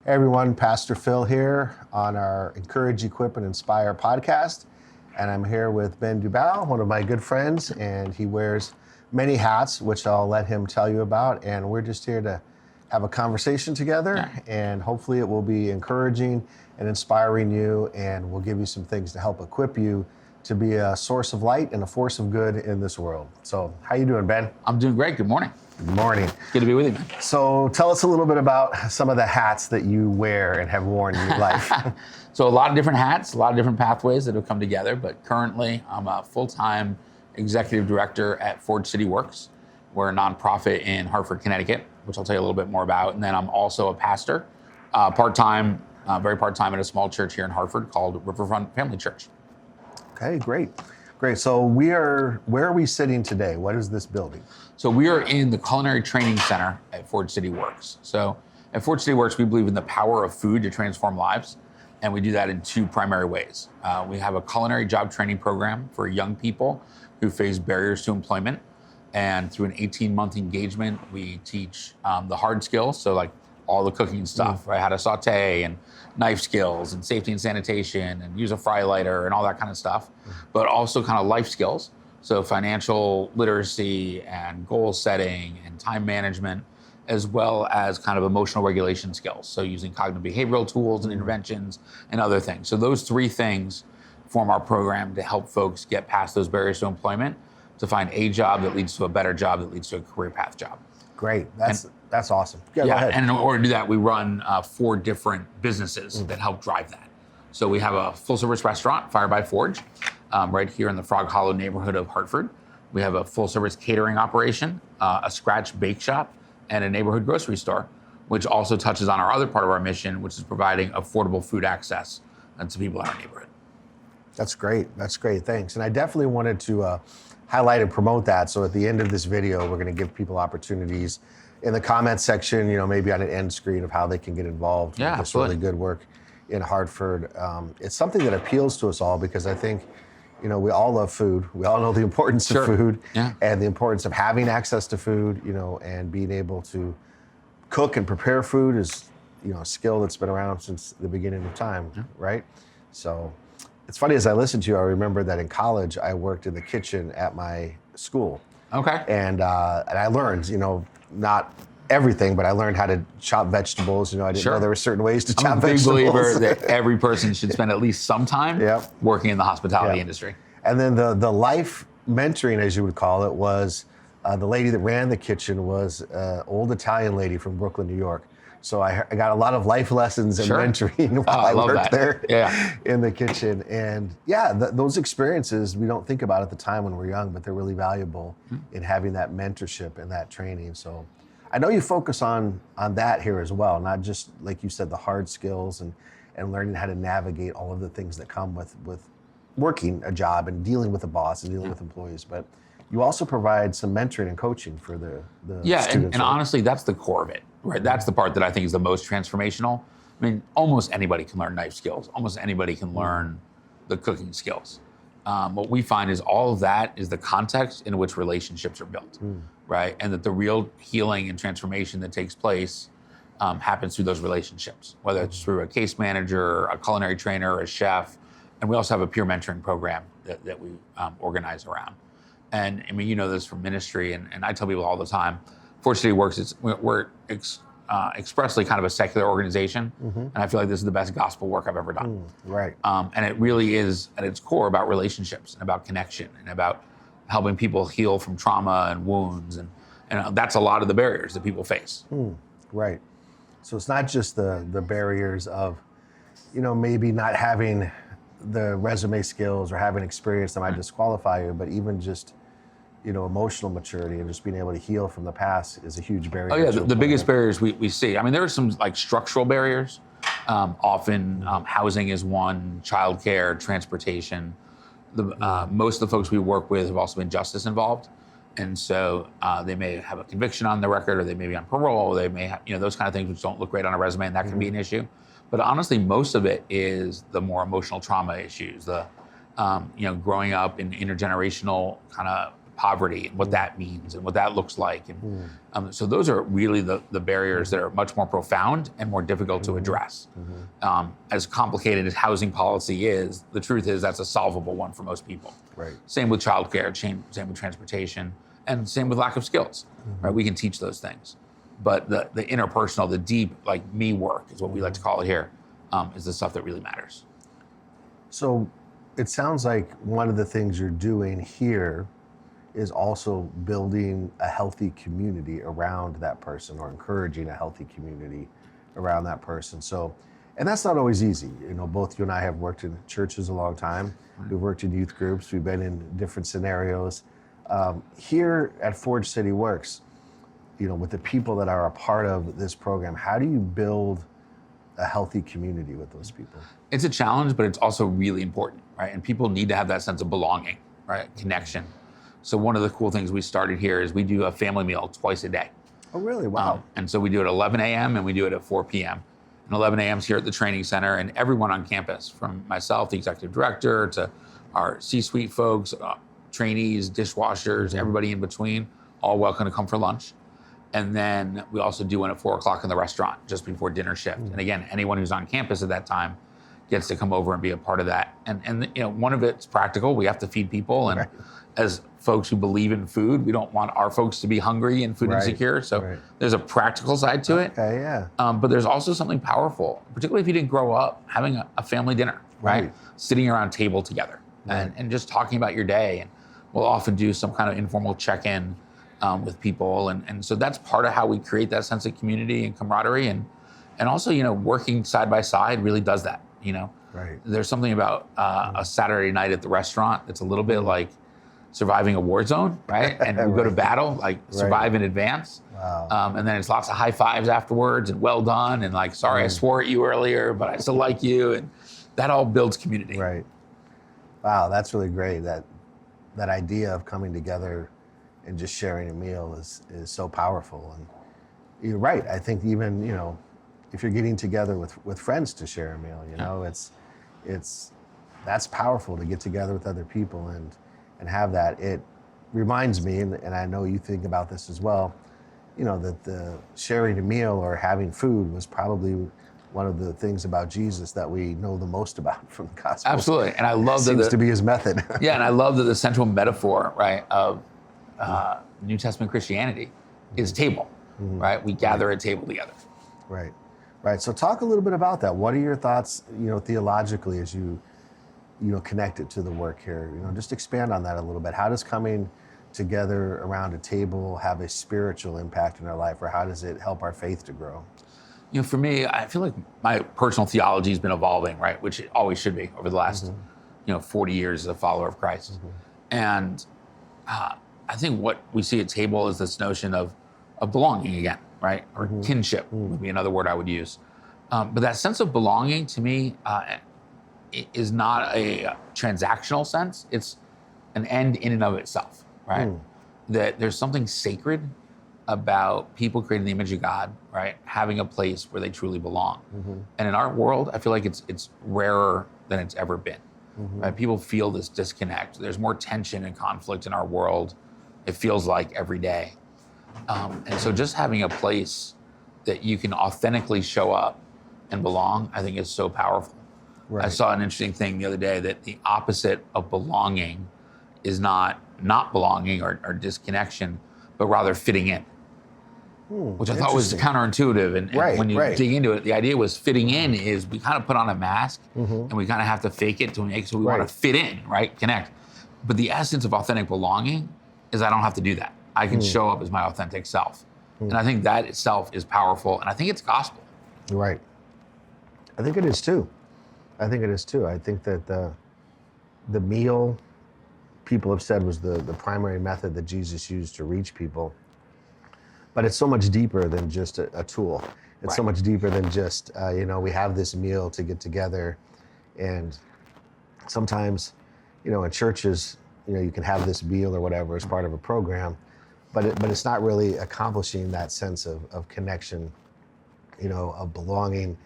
Hey everyone, Pastor Phil here on our Encourage, Equip, and Inspire podcast. And I'm here with Ben Dubow, one of my good friends, and he wears many hats, which I'll let him tell you about. And we're just here to have a conversation together, and hopefully it will be encouraging and inspiring you, and we'll give you some things to help equip you to be a source of light and a force of good in this world. So how you doing, Ben? I'm doing great. Good morning. Good morning. Good to be with you, man. So tell us a little bit about some of the hats that you wear and have worn in your life. So a lot of different hats, a lot of different pathways that have come together, but currently I'm a full-time executive director at Forge City Works. We're a nonprofit in Hartford, Connecticut, which I'll tell you a little bit more about. And then I'm also a pastor, part-time, very part-time at a small church here in Hartford called Riverfront Family Church. Okay, great. Great. So where are we sitting today? What is this building? So we are in the Culinary Training Center at Forge City Works. So at Forge City Works, we believe in the power of food to transform lives. And we do that in two primary ways. We have a culinary job training program for young people who face barriers to employment. And through an 18-month engagement, we teach the hard skills. So like all the cooking stuff, right? How to saute and knife skills and safety and sanitation and use a fry lighter and all that kind of stuff, but also kind of life skills. So financial literacy and goal setting and time management, as well as kind of emotional regulation skills. So using cognitive behavioral tools and interventions and other things. So those three things form our program to help folks get past those barriers to employment, to find a job that leads to a better job, that leads to a career path job. Great. That's awesome. Yeah, go ahead. And in order to do that, we run 4 different businesses that help drive that. So we have a full-service restaurant, Fire by Forge, right here in the Frog Hollow neighborhood of Hartford. We have a full-service catering operation, a scratch bake shop, and a neighborhood grocery store, which also touches on our other part of our mission, which is providing affordable food access to people in our neighborhood. That's great. That's great. Thanks. And I definitely wanted to highlight and promote that. So at the end of this video, we're going to give people opportunities in the comments section, maybe on an end screen of how they can get involved with this really good work in Hartford. It's something that appeals to us all because I think, we all love food. We all know the importance of food and the importance of having access to food, and being able to cook and prepare food is, a skill that's been around since the beginning of time, right? So it's funny, as I listen to you, I remember that in college, I worked in the kitchen at my school. Okay. And I learned, not everything, but I learned how to chop vegetables. I didn't know there were certain ways to chop vegetables. I'm a big believer that every person should spend at least some time working in the hospitality industry. And then the life mentoring, as you would call it, was the lady that ran the kitchen was an old Italian lady from Brooklyn, New York. So I got a lot of life lessons and mentoring while I worked there in the kitchen. And those experiences we don't think about at the time when we're young, but they're really valuable in having that mentorship and that training. So I know you focus on that here as well, not just, like you said, the hard skills and learning how to navigate all of the things that come with working a job and dealing with a boss and dealing with employees, but you also provide some mentoring and coaching for the students. And honestly, that's the core of it, right? That's the part that I think is the most transformational. I mean, almost anybody can learn knife skills. Almost anybody can learn the cooking skills. What we find is all of that is the context in which relationships are built, right? And that the real healing and transformation that takes place happens through those relationships, whether it's through a case manager, a culinary trainer, a chef. And we also have a peer mentoring program that we organize around. And I mean, you know this from ministry, and I tell people all the time, Forge City Works, we're expressly kind of a secular organization, and I feel like this is the best gospel work I've ever done. Right. And it really is, at its core, about relationships and about connection and about helping people heal from trauma and wounds, and that's a lot of the barriers that people face. Right. So it's not just the barriers of, maybe not having the resume skills or having experience that might disqualify you, but even just emotional maturity and just being able to heal from the past is a huge barrier. Oh yeah, the biggest barriers we see. I mean, there are some like structural barriers. Often housing is one, childcare, transportation. Most of the folks we work with have also been justice involved. And so they may have a conviction on their record, or they may be on parole, they may have, those kind of things which don't look great on a resume, and that can be an issue. But honestly, most of it is the more emotional trauma issues, the growing up in intergenerational kind of poverty and what that means and what that looks like. And so those are really the barriers that are much more profound and more difficult to address. As complicated as housing policy is, the truth is that's a solvable one for most people. Right. Same with childcare, same with transportation, and same with lack of skills. Right? We can teach those things. But the interpersonal, the deep, like me work is what we like to call it here, is the stuff that really matters. So it sounds like one of the things you're doing here is also building a healthy community around that person, or encouraging a healthy community around that person. So, and that's not always easy. You know, both you and I have worked in churches a long time. We've worked in youth groups. We've been in different scenarios. Here at Forge City Works, you know, with the people that are a part of this program, how do you build a healthy community with those people? It's a challenge, but it's also really important, right? And people need to have that sense of belonging, right? Connection. So one of the cool things we started here is we do a family meal twice a day. Oh, really? Wow. And so we do it at 11 a.m. and we do it at 4 p.m. And 11 a.m. is here at the training center, and everyone on campus, from myself, the executive director, to our C-suite folks, trainees, dishwashers, everybody in between, all welcome to come for lunch. And then we also do one at 4 o'clock in the restaurant just before dinner shift. And again, anyone who's on campus at that time gets to come over and be a part of that. And you know, one of it's practical. We have to feed people. And as folks who believe in food, we don't want our folks to be hungry and food insecure. So there's a practical side to it. Okay, yeah. But there's also something powerful, particularly if you didn't grow up, having a family dinner, right? Sitting around a table together and just talking about your day. And we'll often do some kind of informal check-in with people. And so that's part of how we create that sense of community and camaraderie. And also, you know, working side by side really does that, you know. There's something about a Saturday night at the restaurant that's a little bit like surviving a war zone, right? And we go to battle, like survive in advance. And then it's lots of high fives afterwards and well done. And like, sorry, I swore at you earlier, but I still like you. And that all builds community. Right. Wow, that's really great. That idea of coming together and just sharing a meal is so powerful. And you're right. I think even, you know, if you're getting together with friends to share a meal, you know, that's powerful to get together with other people and have that. It reminds me, and I know you think about this as well, you know, that the sharing a meal or having food was probably one of the things about Jesus that we know the most about from the Gospels. Absolutely. And I love that seems to be his method. Yeah, and I love that the central metaphor, right, of New Testament Christianity is table, right? We gather at table together. Right. So talk a little bit about that. What are your thoughts, you know, theologically as you know, connect it to the work here? You know, just expand on that a little bit. How does coming together around a table have a spiritual impact in our life, or how does it help our faith to grow? You know, for me, I feel like my personal theology has been evolving, right? Which it always should be over the last, you know, 40 years as a follower of Christ. And I think what we see at table is this notion of belonging again, right? Or kinship would be another word I would use. But that sense of belonging to me is not a transactional sense. It's an end in and of itself, right? That there's something sacred about people created in the image of God, right? Having a place where they truly belong. And in our world, I feel like it's rarer than it's ever been. Right? People feel this disconnect. There's more tension and conflict in our world. It feels like every day. And so just having a place that you can authentically show up and belong, I think is so powerful. I saw an interesting thing the other day that the opposite of belonging is not belonging or disconnection, but rather fitting in. Which I thought was counterintuitive. And when you dig into it, the idea was fitting in is we kind of put on a mask and we kind of have to fake it to make so we want to fit in, right? Connect. But the essence of authentic belonging is I don't have to do that. I can show up as my authentic self. And I think that itself is powerful. And I think it's gospel. Right. I think it is too. I think that the meal, people have said, was the primary method that Jesus used to reach people. But it's so much deeper than just a tool. It's so much deeper than just, you know, we have this meal to get together. And sometimes, you know, in churches, you know, you can have this meal or whatever as part of a program, but it's not really accomplishing that sense of connection, you know, of belonging.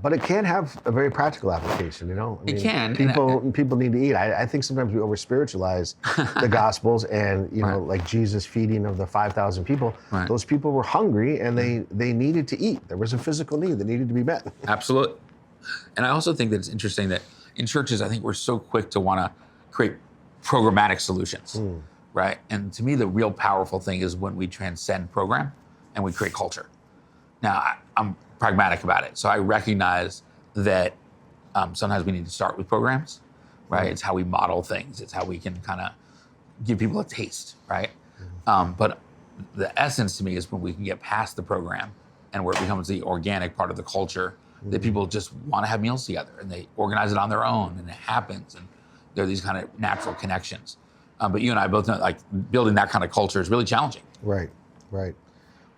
But it can have a very practical application, you know? It can. People need to eat. I think sometimes we over-spiritualize the Gospels and, you know, like Jesus feeding of the 5,000 people. Right. Those people were hungry and they needed to eat. There was a physical need that needed to be met. Absolutely. And I also think that it's interesting that in churches, I think we're so quick to want to create programmatic solutions, right? And to me, the real powerful thing is when we transcend program and we create culture. Now, I'm pragmatic about it. So I recognize that sometimes we need to start with programs, right? It's how we model things. It's how we can kind of give people a taste, right? But the essence to me is when we can get past the program and where it becomes the organic part of the culture, that people just want to have meals together and they organize it on their own and it happens. And there are these kind of natural connections. But you and I both know, like, building that kind of culture is really challenging. Right, right.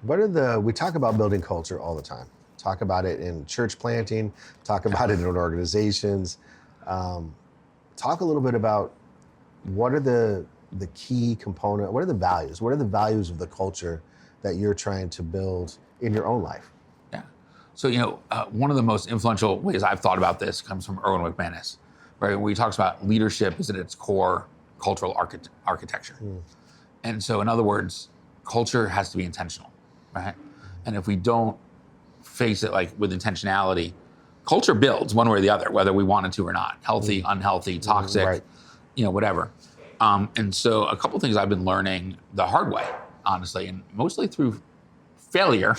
We talk about building culture all the time. Talk about it in church planting, talk about it in organizations. Talk a little bit about what are the key component, what are the values? What are the values of the culture that you're trying to build in your own life? Yeah. So, you know, one of the most influential ways I've thought about this comes from Erwin McManus, right? Where he talks about leadership is at its core cultural architecture. And so, in other words, culture has to be intentional, right? And if we don't face it like with intentionality, culture builds one way or the other, whether we want it to or not. Healthy, unhealthy, toxic, you know, whatever. And so a couple of things I've been learning the hard way, honestly, and mostly through failure,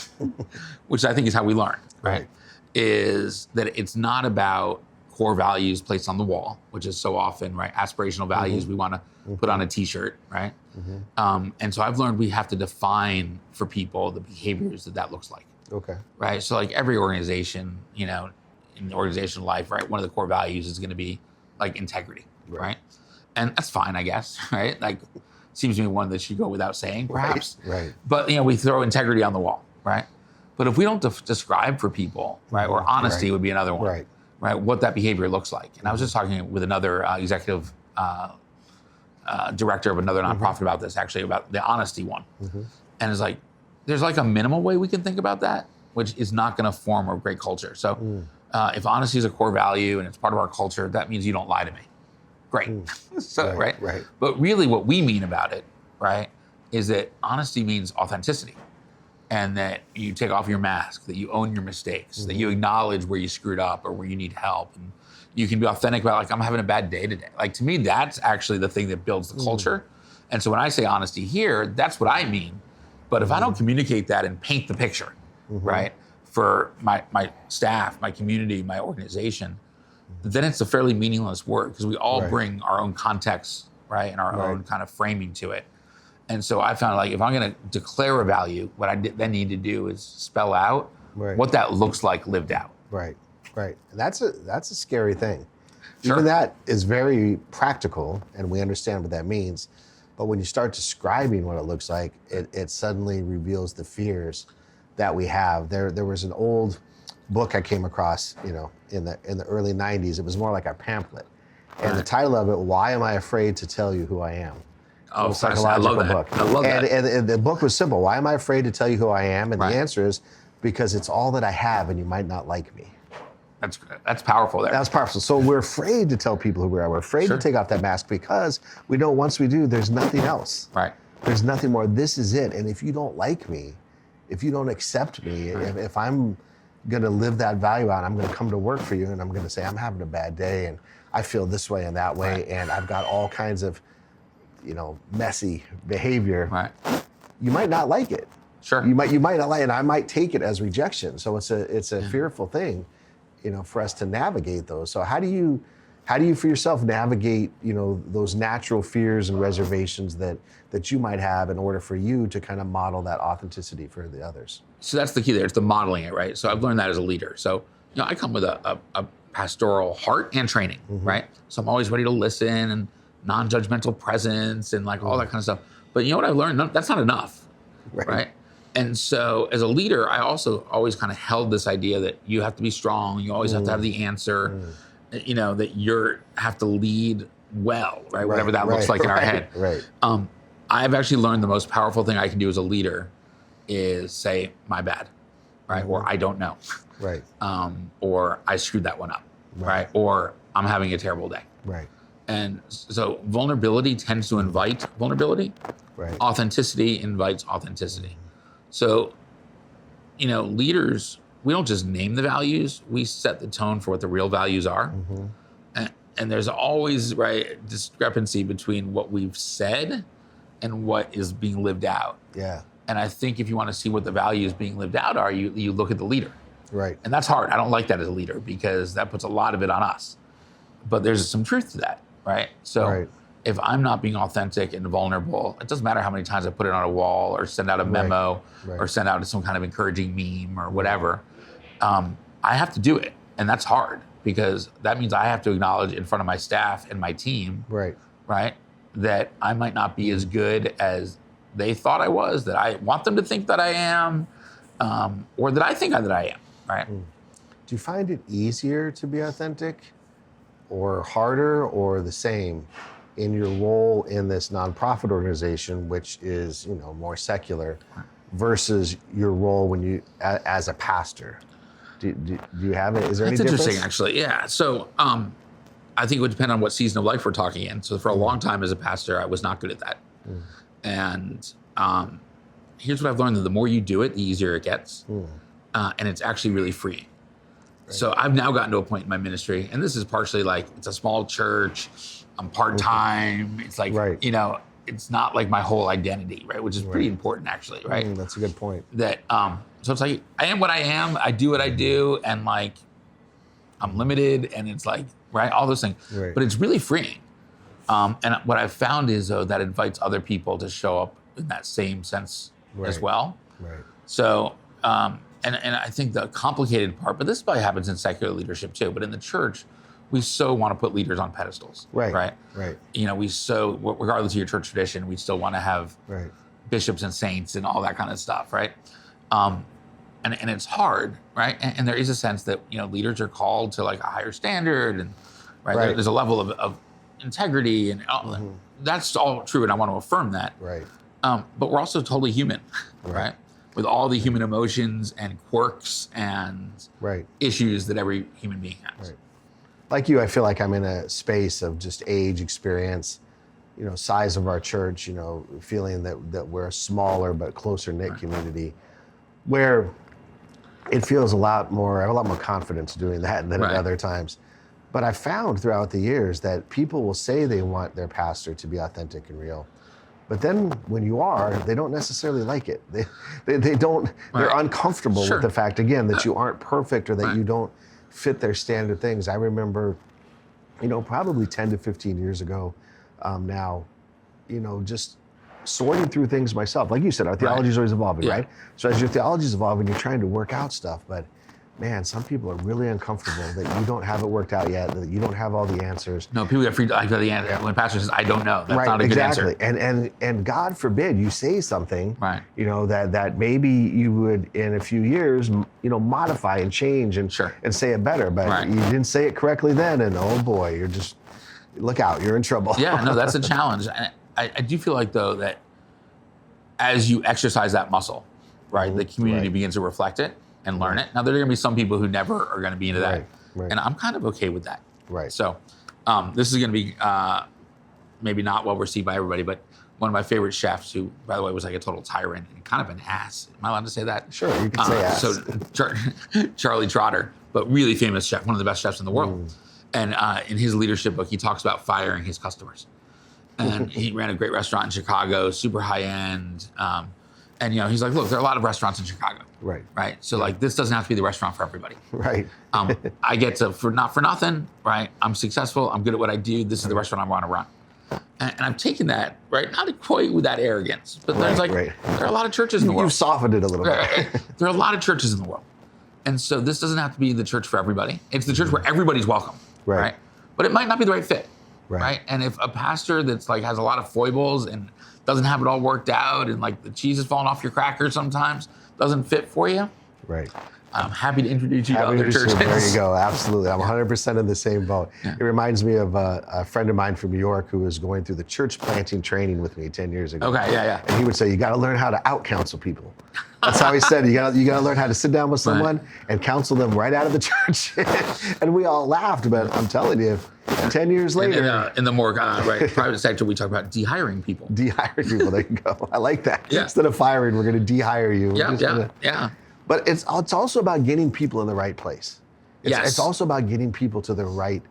which I think is how we learn, right? Is that it's not about core values placed on the wall, which is so often, right? Aspirational values we want to put on a t-shirt, right? And so I've learned we have to define for people the behaviors that looks like. Okay. Right. So like every organization, you know, in the organizational life, right, one of the core values is going to be like integrity, right? And that's fine, I guess, right? Like, seems to me one that should go without saying, perhaps. Right. But, you know, we throw integrity on the wall, right? But if we don't describe for people, right, or honesty would be another one, right, what that behavior looks like. And I was just talking with another executive director of another nonprofit about this, actually, about the honesty one. And it's like, there's like a minimal way we can think about that, which is not going to form a great culture. So if honesty is a core value and it's part of our culture, that means you don't lie to me. Great. So, right. But really what we mean about it, right, is that honesty means authenticity, and that you take off your mask, that you own your mistakes, that you acknowledge where you screwed up or where you need help. And you can be authentic about, like, I'm having a bad day today. Like, to me, that's actually the thing that builds the culture. And so when I say honesty here, that's what I mean. But if I don't communicate that and paint the picture, right, for my staff, my community, my organization, then it's a fairly meaningless word, because we all bring our own context, right, and our own kind of framing to it. And so I found, like, if I'm going to declare a value, what I then need to do is spell out what that looks like lived out. Right. And that's a scary thing. Even that is very practical, and we understand what that means. But when you start describing what it looks like, it suddenly reveals the fears that we have. There was an old book I came across, you know, in the early 90s. It was more like a pamphlet. And the title of it, Why Am I Afraid to Tell You Who I Am? Oh, psychological book. I love that. And the book was simple. Why am I afraid to tell you who I am? And the answer is because it's all that I have and you might not like me. That's powerful there. That's powerful. So we're afraid to tell people who we are. We're afraid to take off that mask because we know once we do, there's nothing else. There's nothing more. This is it. And if you don't like me, if you don't accept me, if I'm going to live that value out, I'm going to come to work for you and I'm going to say, I'm having a bad day and I feel this way and that way. And I've got all kinds of, you know, messy behavior. You might not like it. You might not like it. And I might take it as rejection. So it's a fearful thing, you know, for us to navigate those. So how do you for yourself navigate, you know, those natural fears and reservations that you might have in order for you to kind of model that authenticity for the others? So that's the key there. It's the modeling it, right? So I've learned that as a leader. So, you know, I come with a pastoral heart and training, right? So I'm always ready to listen and non-judgmental presence and like all that kind of stuff. But you know what I've learned? That's not enough, right? And so as a leader, I also always kind of held this idea that you have to be strong. You always have to have the answer, you know, that you have to lead well, right? Whatever that looks like in our head. I've actually learned the most powerful thing I can do as a leader is say, my bad, right? Or I don't know. Right. Or I screwed that one up, right? Or I'm having a terrible day. Right. And so vulnerability tends to invite vulnerability. Right. Authenticity invites authenticity. So, leaders, we don't just name the values, we set the tone for what the real values are. And there's always, right, discrepancy between what we've said and what is being lived out. Yeah. And I think if you want to see what the values being lived out are, you look at the leader. Right. And that's hard. I don't like that as a leader because that puts a lot of it on us. But there's some truth to that, right? So if I'm not being authentic and vulnerable, it doesn't matter how many times I put it on a wall or send out a memo or send out some kind of encouraging meme or whatever. I have to do it. And that's hard because that means I have to acknowledge in front of my staff and my team, right, that I might not be as good as they thought I was, that I want them to think that I am, or that I think that I am, right? Do you find it easier to be authentic or harder or the same in your role in this nonprofit organization, which is, more secular, versus your role when you, as a pastor? Do you have it? Is there any difference? That's interesting, actually. Yeah. So I think it would depend on what season of life we're talking in. So for a long time as a pastor, I was not good at that. And here's what I've learned: that the more you do it, the easier it gets. And it's actually really freeing. So I've now gotten to a point in my ministry, and this is partially like it's a small church, I'm part-time. It's like, it's not like my whole identity, right? Which is pretty important, actually, right? That's a good point. That so it's like I am what I am, I do what I do, and like I'm limited, and it's like all those things. But it's really freeing. And what I've found is though that invites other people to show up in that same sense as well. So and I think the complicated part, but this probably happens in secular leadership too, but in the church, we so want to put leaders on pedestals, right? We so, regardless of your church tradition, we still want to have bishops and saints and all that kind of stuff, right? And it's hard, right? And there is a sense that, leaders are called to like a higher standard and there's a level of integrity and that's all true. And I want to affirm that. But we're also totally human, right? With all the human emotions and quirks and issues that every human being has. Like you, I feel like I'm in a space of just age, experience, size of our church, feeling that we're a smaller but closer knit community where it feels I have a lot more confidence doing that than at other times. But I've found throughout the years that people will say they want their pastor to be authentic and real. But then when you are, they don't necessarily like it. They don't, they're uncomfortable with the fact, again, that you aren't perfect or that you don't fit their standard things. I remember, probably 10 to 15 years ago now, just sorting through things myself. Like you said, our theology is always evolving, right? So as your theology is evolving, you're trying to work out stuff. But man, some people are really uncomfortable that you don't have it worked out yet, that you don't have all the answers. No, people get freaked out the answer. When a pastor says, I don't know, that's not a good answer. And God forbid you say something, that maybe you would in a few years, modify and change and say it better. But you didn't say it correctly then, and oh boy, you're just, look out, you're in trouble. No, that's a challenge. I do feel like though that as you exercise that muscle, the community begins to reflect it and learn it. Now, there are going to be some people who never are going to be into that. And I'm kind of okay with that. So this is going to be maybe not well received by everybody, but one of my favorite chefs who, by the way, was like a total tyrant and kind of an ass. Am I allowed to say that? Sure, you can say ass. So Charlie Trotter, but really famous chef, one of the best chefs in the world. And in his leadership book, he talks about firing his customers. And he ran a great restaurant in Chicago, super high end. And he's like, look, there are a lot of restaurants in Chicago. Right. So like, this doesn't have to be the restaurant for everybody. I get to, not for nothing, right? I'm successful. I'm good at what I do. This is the restaurant I want to run. And I've taken that, not quite with that arrogance, but there's there are a lot of churches in the world. You've softened it a little bit. There are a lot of churches in the world. And so this doesn't have to be the church for everybody. It's the church where everybody's welcome. Right. But it might not be the right fit. Right. And if a pastor that's like has a lot of foibles and doesn't have it all worked out and like the cheese is falling off your crackers sometimes, doesn't fit for you. I'm happy to introduce you to other churches. There you go. Absolutely. I'm 100% in the same boat. Yeah. It reminds me of a friend of mine from New York who was going through the church planting training with me 10 years ago. Okay, yeah. And he would say, you got to learn how to out-counsel people. That's how he said it. You got to learn how to sit down with someone and counsel them right out of the church. And we all laughed, but I'm telling you, 10 years later. In the more private sector, we talk about dehiring people. Dehiring people, there you go. I like that. Yeah. Instead of firing, we're going to dehire you. Yeah. But it's also about getting people in the right place. It's also about getting people to the right,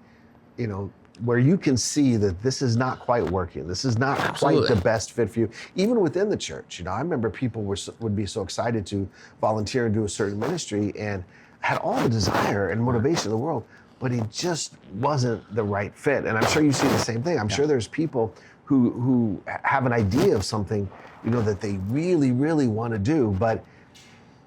where you can see that this is not quite working. This is not quite the best fit for you. Even within the church, I remember people would be so excited to volunteer and do a certain ministry and had all the desire and motivation in the world, but it just wasn't the right fit. And I'm sure you see the same thing. I'm sure there's people who have an idea of something, that they really, really want to do, but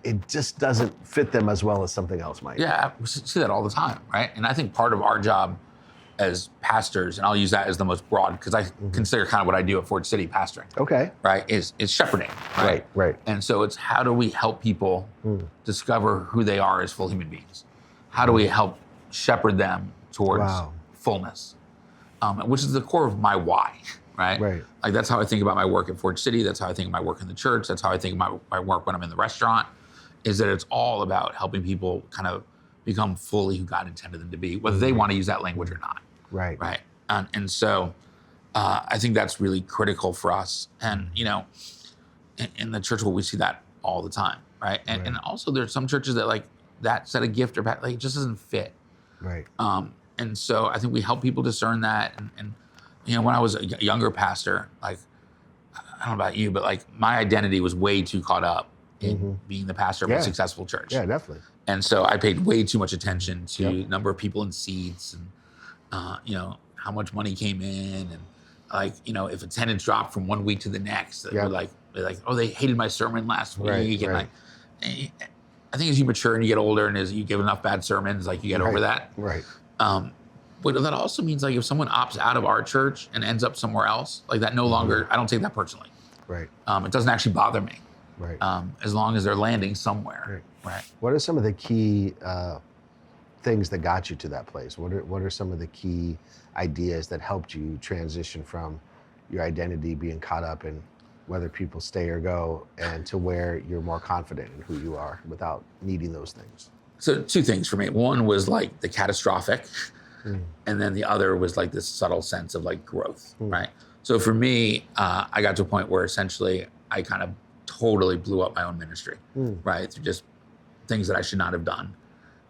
it just doesn't fit them as well as something else might. Yeah, we see that all the time, right? And I think part of our job as pastors, and I'll use that as the most broad, because I consider kind of what I do at Ford City pastoring. Okay. Right, is shepherding, right? Right. And so it's how do we help people discover who they are as full human beings? How do we help shepherd them towards fullness? Which is the core of my why, right? Right. Like that's how I think about my work at Ford City. That's how I think of my work in the church. That's how I think about my work when I'm in the restaurant. Is that it's all about helping people kind of become fully who God intended them to be, whether they want to use that language or not. Right. Right. And so I think that's really critical for us. And, in the church world, we see that all the time. Right. And also there's some churches that that set of gift or it just doesn't fit. Right. And so I think we help people discern that. And when I was a younger pastor, I don't know about you, but my identity was way too caught up in being the pastor of a successful church. Yeah, definitely. And so I paid way too much attention to number of people in seats and, how much money came in and if attendance dropped from one week to the next, they're like, oh, they hated my sermon last week. And I think as you mature and you get older and as you give enough bad sermons, you get over that. Right. But that also means if someone opts out of our church and ends up somewhere else, that no longer, I don't take that personally. Right. It doesn't actually bother me. Right. As long as they're landing somewhere. Right. What are some of the key things that got you to that place? What are some of the key ideas that helped you transition from your identity being caught up in whether people stay or go and to where you're more confident in who you are without needing those things? So two things for me. One was the catastrophic, and then the other was this subtle sense of growth, right? So for me, I got to a point where essentially I kind of totally blew up my own ministry, right? Through just things that I should not have done.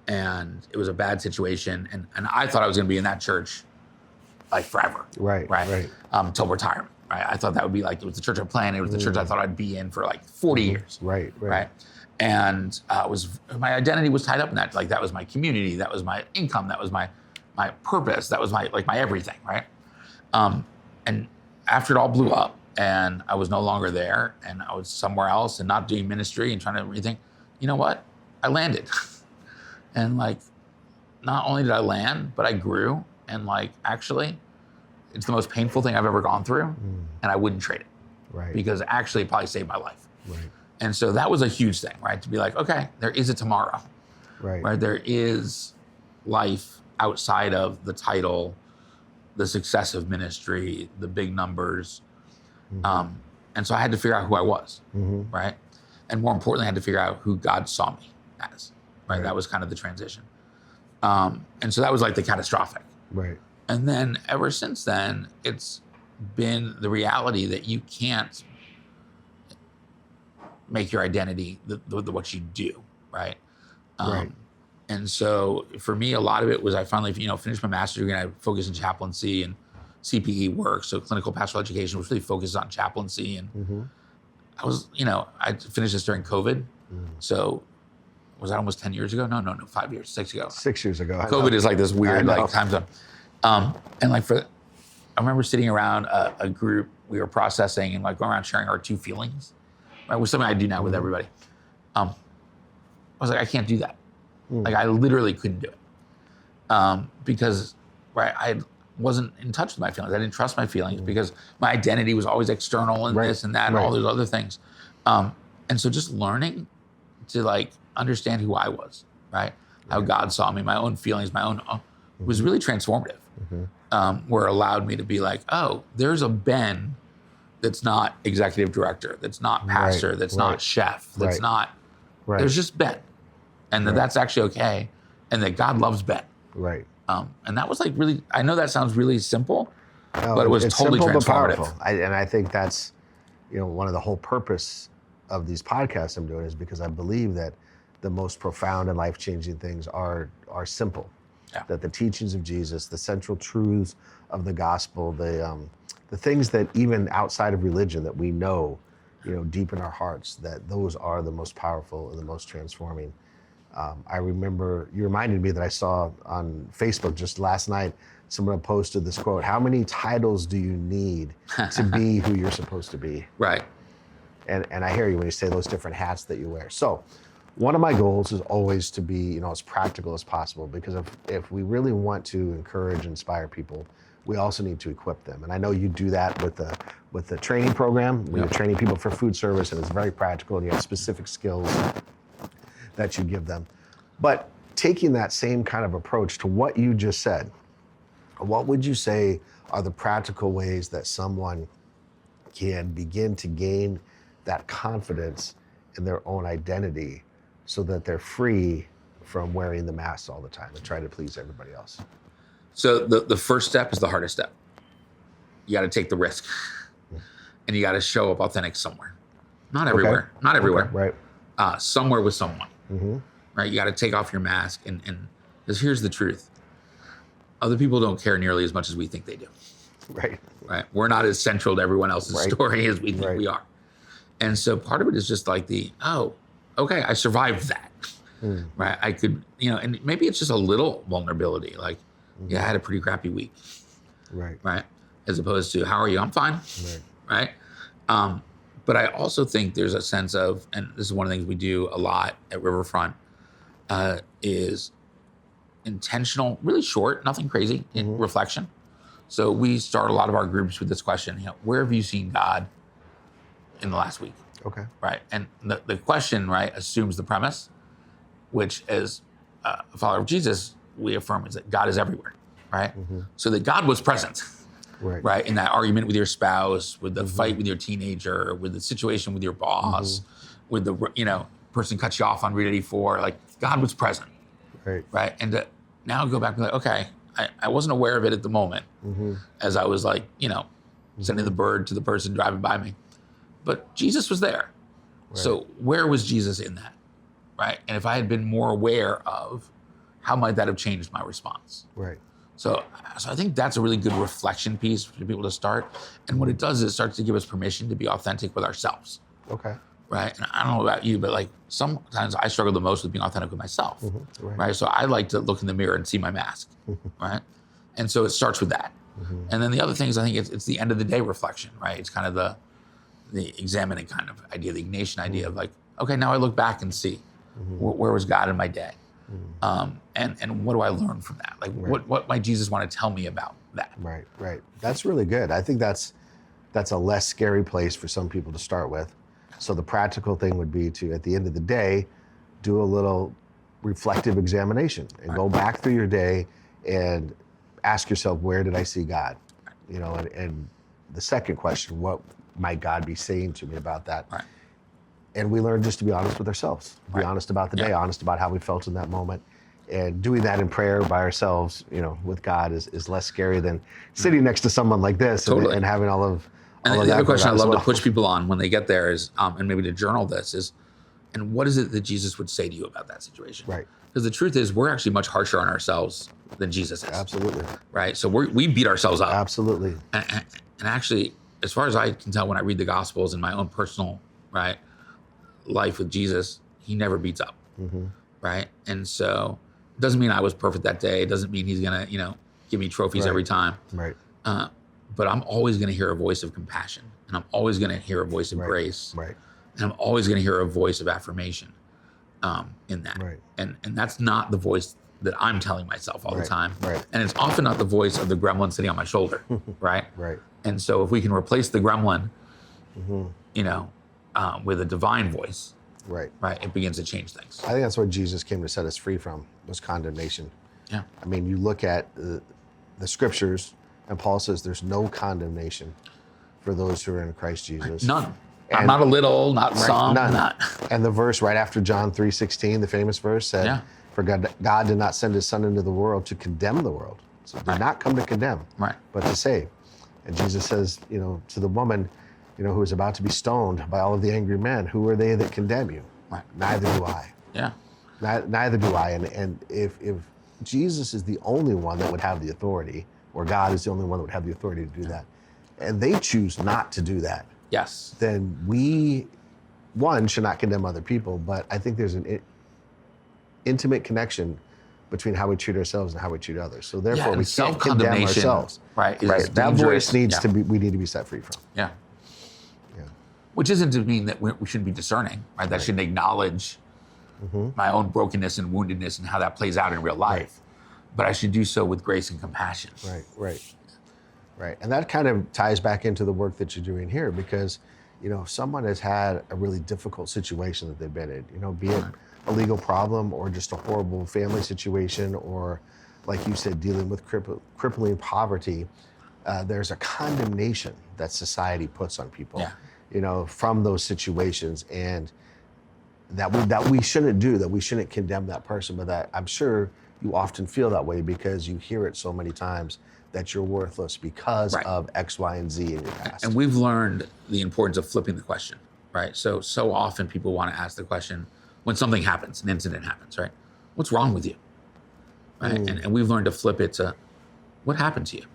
And it was a bad situation. And I thought I was going to be in that church forever. Right. Till retirement, right? I thought that would be it was the church I planned. It was the church I thought I'd be in for 40 years. Right. And my identity was tied up in that. That was my community. That was my income. That was my purpose. That was my everything, right? And after it all blew up and I was no longer there and I was somewhere else and not doing ministry and trying to rethink, you know what? I landed. And not only did I land, but I grew. And actually, it's the most painful thing I've ever gone through. And I wouldn't trade it. Right. Because actually it probably saved my life. Right. And so that was a huge thing, right? To be okay, there is a tomorrow. Right. There is life outside of the title, the success of ministry, the big numbers. And so I had to figure out who I was, right? And more importantly, I had to figure out who God saw me as, right? That was kind of the transition. And so that was the catastrophic. Right. And then ever since then, it's been the reality that you can't make your identity what you do, right? Right. And so for me, a lot of it was I finally, finished my master's degree and I focused in chaplaincy and CPE work. So clinical pastoral education was really focused on chaplaincy. And I was, I finished this during COVID. So was that almost 10 years ago? No, 5 years, 6 ago. 6 years ago. COVID is this weird time zone. And I remember sitting around a group, we were processing and going around sharing our two feelings, right? Which is something I do now with everybody. I was I can't do that. I literally couldn't do it. Because, I wasn't in touch with my feelings. I didn't trust my feelings because my identity was always external and this and that and all those other things. And so just learning to understand who I was, right? How God saw me, my own feelings, my own, was really transformative. Where it allowed me to be like, oh, there's a Ben that's not executive director, that's not pastor, that's not chef, that's not, there's just Ben. And that's actually okay. And that God loves Ben. Right. And that was like really, I know that sounds really simple, No, but it was it's totally simple transformative. but powerful. And I think that's, one of the whole purpose of these podcasts I'm doing is because I believe that the most profound and life-changing things are simple. Yeah. That the teachings of Jesus, the central truths of the gospel, the things that even outside of religion that we know, deep in our hearts, that those are the most powerful and the most transforming. I remember you reminded me that I saw on Facebook just last night, someone posted this quote, how many titles do you need to be who you're supposed to be? Right. And I hear you when you say those different hats that you wear. So one of my goals is always to be, as practical as possible, because if we really want to encourage and inspire people, we also need to equip them. And I know you do that with the training program, where you're training people for food service, and it's very practical, and you have specific skills that you give them. But taking that same kind of approach to what you just said, what would you say are the practical ways that someone can begin to gain that confidence in their own identity so that they're free from wearing the mask all the time and trying to please everybody else? So the first step is the hardest step. You got to take the risk, and you got to show up authentic somewhere. Not everywhere. Okay. Not everywhere. Okay. Right. Somewhere with someone. Mm-hmm. Right. You got to take off your mask, and because here's the truth: other people don't care nearly as much as we think they do. Right. Right. We're not as central to everyone else's story as we think we are. And so part of it is just like okay, I survived that. Right. I could, and maybe it's just a little vulnerability. Like, I had a pretty crappy week. Right. Right. As opposed to, how are you? I'm fine. Right. But I also think there's a sense of, and this is one of the things we do a lot at Riverfront, is intentional, really short, nothing crazy, in reflection. So we start a lot of our groups with this question, where have you seen God in the last week? Okay. Right. And the question, assumes the premise, which as a follower of Jesus, we affirm is that God is everywhere, right? So that God was present, right? In that argument with your spouse, with the fight with your teenager, with the situation with your boss, with the, person cuts you off on Route 84, like God was present, right? And to now go back and be like, okay, I wasn't aware of it at the moment as I was like, sending the bird to the person driving by me, but Jesus was there. So where was Jesus in that, right? And if I had been more aware of, how might that have changed my response? Right. So I think that's a really good reflection piece for people to start. And what it does is it starts to give us permission to be authentic with ourselves. Okay. Right. And I don't know about you, but like sometimes I struggle the most with being authentic with myself. Right. So I like to look in the mirror and see my mask. Right. And so it starts with that. And then the other thing is, I think it's the end of the day reflection, right? It's kind of the examining kind of idea, the Ignatian idea of like, okay, now I look back and see where was God in my day? And what do I learn from that? Like what might Jesus want to tell me about that? Right. That's really good. I think that's a less scary place for some people to start with. So the practical thing would be to, at the end of the day, do a little reflective examination and go back through your day and ask yourself, where did I see God? And the second question, what might God be saying to me about that? Right. And we learn just to be honest with ourselves, be honest about the day, honest about how we felt in that moment. And doing that in prayer by ourselves, with God is less scary than sitting next to someone like this and having all of And of the other that question I love to to push people on when they get there is, and maybe to journal this is, and what is it that Jesus would say to you about that situation? Right. Because the truth is, we're actually much harsher on ourselves than Jesus is. Absolutely. Right. So we beat ourselves up. Absolutely. And actually, as far as I can tell, when I read the Gospels in my own personal life with Jesus, he never beats up. Right. And so it doesn't mean I was perfect that day. It doesn't mean he's gonna give me trophies every time. Right. But I'm always going to hear a voice of compassion, and I'm always going to hear a voice of grace, Right. and I'm always going to hear a voice of affirmation in that. Right. And that's not the voice that I'm telling myself all the time. Right. And it's often not the voice of the gremlin sitting on my shoulder, right? Right. And so if we can replace the gremlin, with a divine voice, Right. right, it begins to change things. I think that's what Jesus came to set us free from, was condemnation. Yeah. I mean, you look at the scriptures, and Paul says there's no condemnation for those who are in Christ Jesus. None. And, not a little, not some, none. not. And the verse right after John 3:16, the famous verse, said, for God did not send his son into the world to condemn the world. So did not come to condemn, but to save. And Jesus says, to the woman, who was about to be stoned by all of the angry men, who are they that condemn you? Right. Neither do I. Yeah. Neither do I. And if Jesus is the only one that would have the authority, or God is the only one that would have the authority to do that, and they choose not to do that, yes, then we, one, should not condemn other people, but I think there's an intimate connection between how we treat ourselves and how we treat others. So therefore, we can't condemn ourselves. Right. That voice needs to be, we need to be set free from. Yeah. Which isn't to mean that we shouldn't be discerning, right? That shouldn't acknowledge my own brokenness and woundedness and how that plays out in real life. But I should do so with grace and compassion. Right. And that kind of ties back into the work that you're doing here, because, if someone has had a really difficult situation that they've been in, be it a legal problem or just a horrible family situation, or, like you said, dealing with crippling poverty, there's a condemnation that society puts on people. From those situations, and that we shouldn't do, that we shouldn't condemn that person, but that I'm sure you often feel that way because you hear it so many times that you're worthless because of X, Y, and Z in your past. And we've learned the importance of flipping the question, right? So often people want to ask the question when something happens, an incident happens, right? What's wrong with you? Right? And we've learned to flip it to, what happened to you?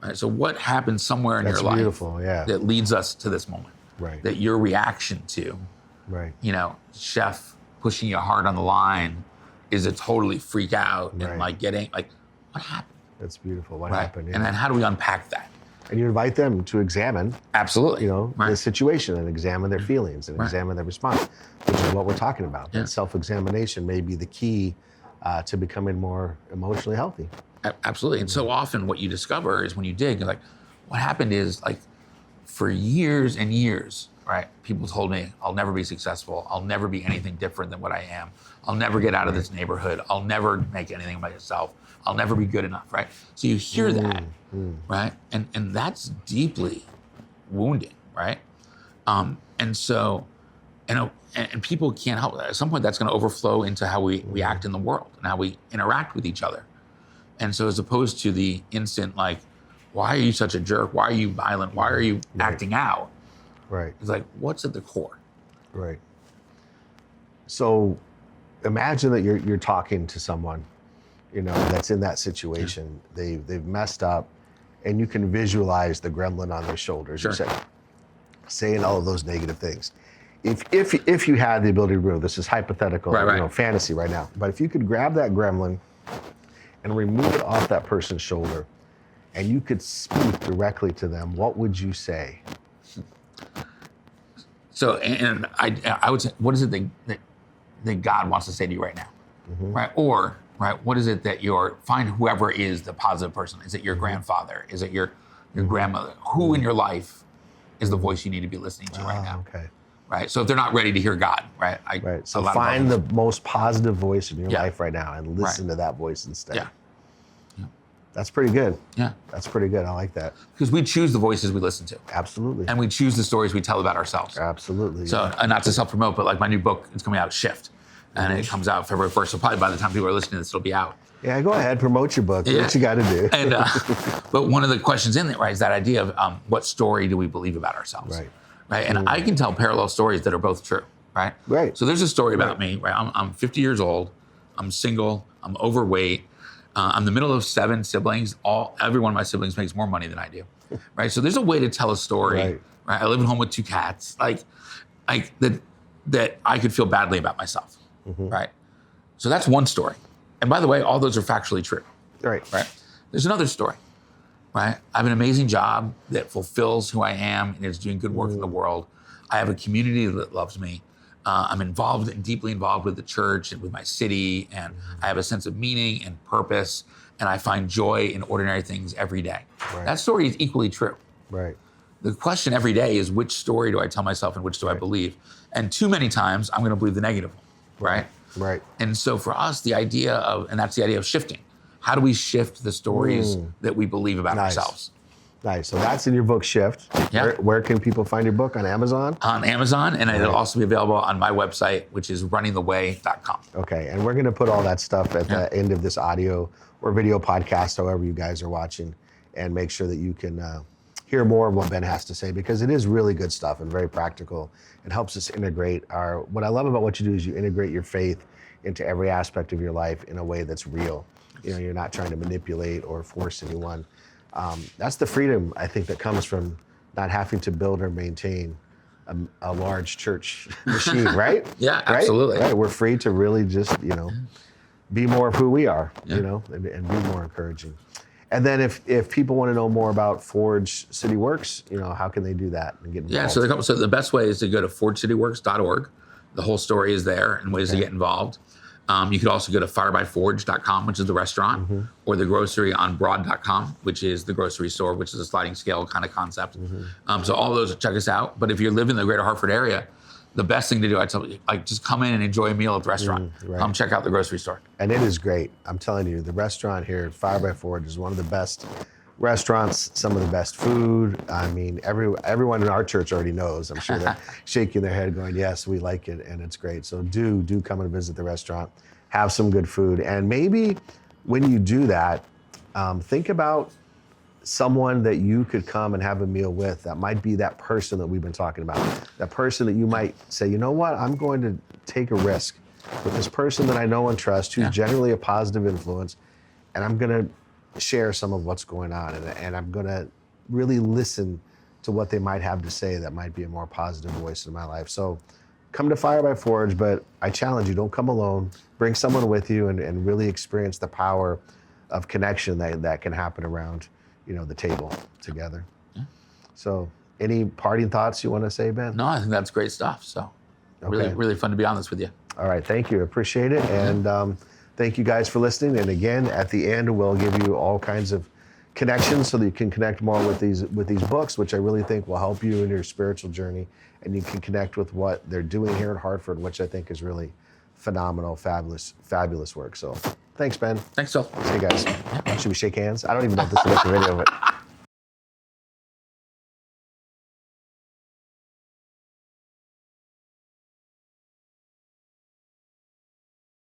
Right, so what happens somewhere in your life that leads us to this moment? Right. That your reaction to, chef pushing you hard on the line is to totally freak out and what happened? That's beautiful. What happened? And then how do we unpack that? And you invite them to examine, absolutely, the situation, and examine their feelings and examine their response, which is what we're talking about. That self-examination may be the key to becoming more emotionally healthy. Absolutely. And so often what you discover is when you dig, you're like, what happened is, like, for years and years, right, people told me, I'll never be successful. I'll never be anything different than what I am. I'll never get out of this neighborhood. I'll never make anything of myself. I'll never be good enough, right? So you hear that, right? And that's deeply wounding, right? And so, and people can't help that. At some point, that's going to overflow into how we act in the world and how we interact with each other. And so as opposed to the instant, like, why are you such a jerk? Why are you violent? Why are you acting out? Right. It's like, what's at the core? Right. So imagine that you're talking to someone, that's in that situation. They've messed up, and you can visualize the gremlin on their shoulders. Sure. You're saying all of those negative things. If you had the ability to remove, this is hypothetical, fantasy right now, but if you could grab that gremlin and remove it off that person's shoulder, and you could speak directly to them, what would you say? So, and I would say, what is it that God wants to say to you right now, right? Or, what is it that find whoever is the positive person? Is it your grandfather? Is it your grandmother? Who in your life is the voice you need to be listening to right now? Okay. Right. So if they're not ready to hear God, right? So find the most positive voice in your life right now and listen to that voice instead. Yeah. That's pretty good. Yeah. That's pretty good. I like that. Because we choose the voices we listen to. Absolutely. And we choose the stories we tell about ourselves. Absolutely. So, not to self-promote, but like my new book, it's coming out, Shift. And it comes out February 1st. So probably by the time people are listening to this, it'll be out. Yeah, go ahead, promote your book. Do what you got to do. And but one of the questions in there, is that idea of what story do we believe about ourselves? Right. And I can tell parallel stories that are both true. Right. So there's a story about me. Right. I'm 50 years old. I'm single. I'm overweight. I'm the middle of 7 siblings. Every one of my siblings makes more money than I do. Right. So there's a way to tell a story. Right. I live at home with 2 cats. Like that I could feel badly about myself. Right. So that's one story. And by the way, all those are factually true. Right. There's another story. Right. I have an amazing job that fulfills who I am and is doing good work in the world. I have a community that loves me. I'm involved and deeply involved with the church and with my city, and I have a sense of meaning and purpose, and I find joy in ordinary things every day. That story is equally true. The question every day is, which story do I tell myself and which do I believe? And too many times, I'm going to believe the negative one, right? Right. And so for us, the idea of, and that's the idea of shifting. How do we shift the stories that we believe about ourselves? Nice. So that's in your book, Shift. Yeah. Where can people find your book? On Amazon? On Amazon, and it'll also be available on my website, which is runningtheway.com. Okay, and we're going to put all that stuff at the end of this audio or video podcast, however you guys are watching, and make sure that you can hear more of what Ben has to say, because it is really good stuff and very practical. It helps us integrate what I love about what you do is you integrate your faith into every aspect of your life in a way that's real. You know, you're not trying to manipulate or force anyone. That's the freedom, I think, that comes from not having to build or maintain a large church machine, right? Yeah, absolutely. Right? We're free to really just, be more of who we are, and be more encouraging. And then if people want to know more about Forge City Works, how can they do that and get involved? Yeah, so the best way is to go to forgecityworks.org. The whole story is there and ways to get involved. You could also go to firebyforge.com, which is the restaurant, or the grocery on broad.com, which is the grocery store, which is a sliding scale kind of concept. So all those, check us out. But if you live in the greater Hartford area, the best thing to do, I tell you, just come in and enjoy a meal at the restaurant. Come check out the grocery store. And it is great. I'm telling you, the restaurant here, Fire by Forge, is one of the best restaurants, some of the best food. I mean, everyone in our church already knows. I'm sure they're shaking their head going, yes, we like it, and it's great. So do come and visit the restaurant, have some good food. And maybe when you do that, think about someone that you could come and have a meal with that might be that person that we've been talking about. That person that you might say, you know what, I'm going to take a risk with this person that I know and trust, who's generally a positive influence, and I'm going to share some of what's going on, and I'm going to really listen to what they might have to say that might be a more positive voice in my life. So come to Fire by Forge, but I challenge you, don't come alone. Bring someone with you and really experience the power of connection that can happen around the table together. So any parting thoughts you want to say, Ben? No, I think that's great stuff. So really fun to be on this with you. All right, thank you, appreciate it. And thank you guys for listening. And again, at the end, we'll give you all kinds of connections so that you can connect more with these books, which I really think will help you in your spiritual journey. And you can connect with what they're doing here in Hartford, which I think is really phenomenal, fabulous work. So thanks, Ben. Thanks, Phil. See you guys. Should we shake hands? I don't even know if this will make a video of it.